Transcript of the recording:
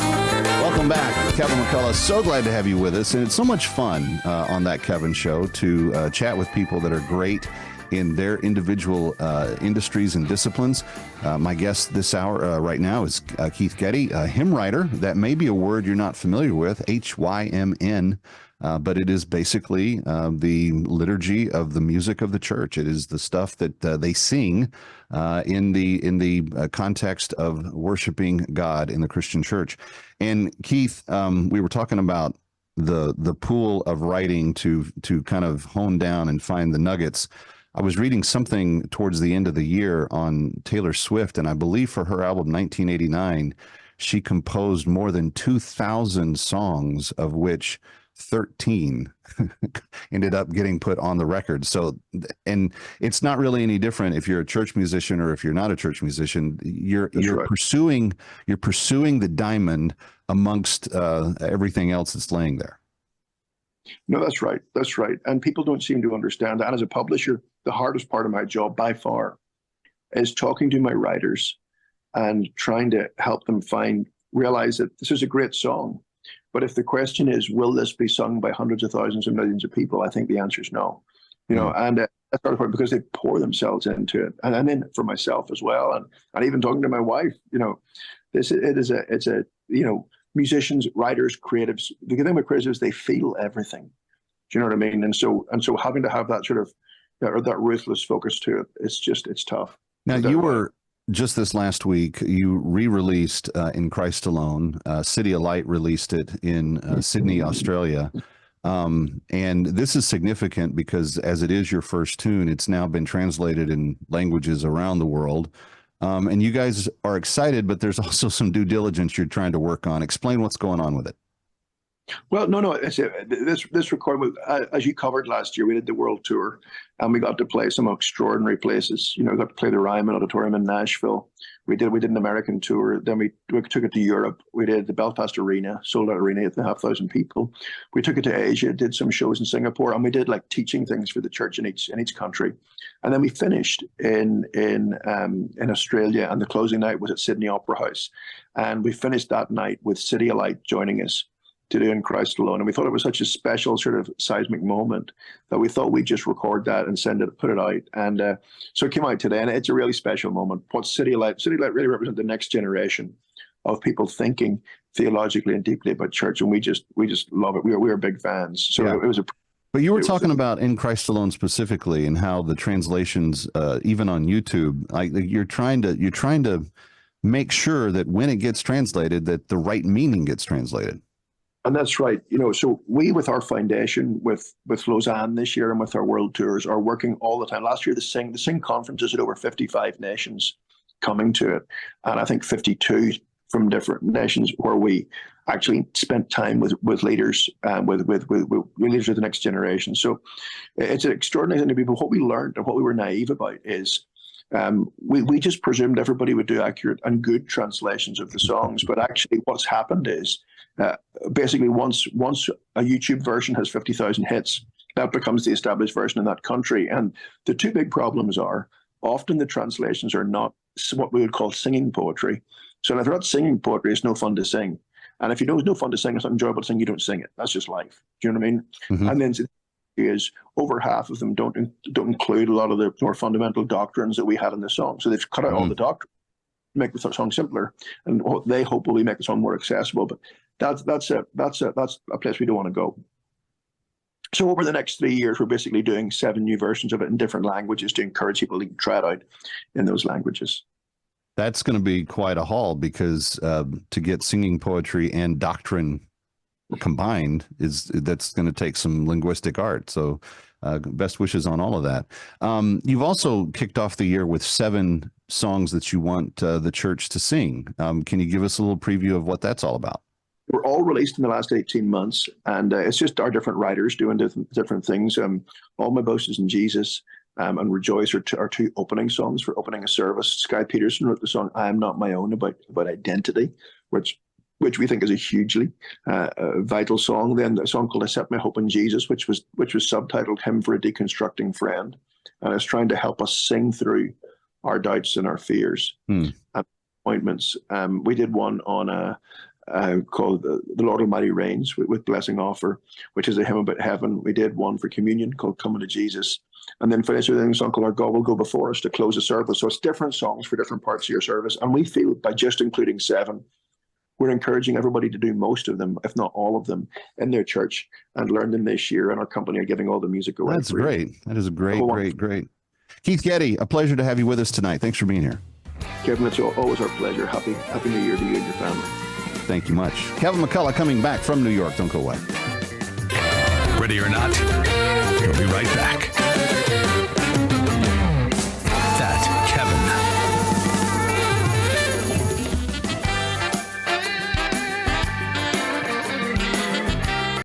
Welcome back, Kevin McCullough. So glad to have you with us, and it's so much fun on that Kevin show to chat with people that are great in their individual industries and disciplines. My guest this hour right now is Keith Getty, a hymn writer. That may be a word you're not familiar with, HYMN, but it is basically the liturgy of the music of the church. It is the stuff that they sing in the context of worshiping God in the Christian church. And Keith, we were talking about the pool of writing to kind of hone down and find the nuggets. I was reading something towards the end of the year on Taylor Swift, and I believe for her album 1989, she composed more than 2,000 songs, of which 13 ended up getting put on the record. So, and it's not really any different if you're a church musician or if you're not a church musician. You're right. pursuing the diamond amongst everything else that's laying there. No, that's right. That's right. And people don't seem to understand that. And as a publisher, the hardest part of my job by far is talking to my writers and trying to help them realize that this is a great song. But if the question is, will this be sung by hundreds of thousands and millions of people? I think the answer is no. You know, and that's part of it because they pour themselves into it. And I'm in it for myself as well. And even talking to my wife, you know, it's a, you know, musicians, writers, creatives, the good thing about creatives is they feel everything. Do you know what I mean? And so having to have that sort of, or that ruthless focus to it, it's tough. Now, you were just this last week, you re-released In Christ Alone. City of Light released it in Sydney, Australia. And this is significant because as it is your first tune, it's now been translated in languages around the world. And you guys are excited, but there's also some due diligence you're trying to work on. Explain what's going on with it. Well, no. This recording, as you covered last year, we did the world tour, and we got to play some extraordinary places. You know, we got to play the Ryman Auditorium in Nashville. We did an American tour. Then we took it to Europe. We did the Belfast Arena, sold out arena, 8,500 people. We took it to Asia, did some shows in Singapore, and we did like teaching things for the church in each country. And then we finished in Australia, and the closing night was at Sydney Opera House, and we finished that night with City of Light joining us to do In Christ Alone. And we thought it was such a special sort of seismic moment that we thought we'd just record that and put it out. And so it came out today, and it's a really special moment. What City of Light really represents the next generation of people thinking theologically and deeply about church. And we just love it. We are big fans. So yeah. It was But you were talking about In Christ Alone specifically, and how the translations, even on YouTube, like you're trying to make sure that when it gets translated, that the right meaning gets translated. And that's right. You know, so we, with our foundation, with Lausanne this year and with our world tours, are working all the time. Last year, the Sing conferences had over 55 nations coming to it, and I think 52 from different nations, where we actually spent time with leaders, with leaders of the next generation. So it's an extraordinary thing to be. But what we learned and what we were naive about is we just presumed everybody would do accurate and good translations of the songs. But actually, what's happened is basically once a YouTube version has 50,000 hits, that becomes the established version in that country. And the two big problems are often the translations are not what we would call singing poetry. So if they're not singing poetry, it's no fun to sing. And if you know it's no fun to sing, it's not enjoyable to sing, you don't sing it. That's just life. Do you know what I mean? Mm-hmm. And then is over half of them don't include a lot of the more fundamental doctrines that we had in the song. So they've cut out all the doctrines to make the song simpler, and what they hope will make the song more accessible. But that's a place we don't want to go. So over the next 3 years, we're basically doing 7 new versions of it in different languages to encourage people to try it out in those languages. That's going to be quite a haul, because to get singing poetry and doctrine combined that's going to take some linguistic art. So best wishes on all of that. You've also kicked off the year with 7 songs that you want the church to sing. Can you give us a little preview of what that's all about? Were all released in the last 18 months, and it's just our different writers doing different things. All My Boast Is in Jesus, and Rejoice are two opening songs for opening a service. Skye Peterson wrote the song I Am Not My Own about identity, which we think is a hugely vital song. Then a song called I Set My Hope in Jesus, which was subtitled Hymn for a Deconstructing Friend, and it's trying to help us sing through our doubts and our fears and appointments. We did one on called The Lord Almighty Reigns with Blessing Offer, which is a hymn about heaven. We did one for communion called Coming to Jesus. And then finish with a song called Our God Will Go Before Us to close the service. So it's different songs for different parts of your service. And we feel by just including 7, we're encouraging everybody to do most of them, if not all of them, in their church and learn them this year. And our company are giving all the music away. That's great. That is a great. Keith Getty, a pleasure to have you with us tonight. Thanks for being here. Kevin, it's always our pleasure. Happy New Year to you and your family. Thank you much. Kevin McCullough coming back from New York. Don't go away. Ready or not, we'll be right back.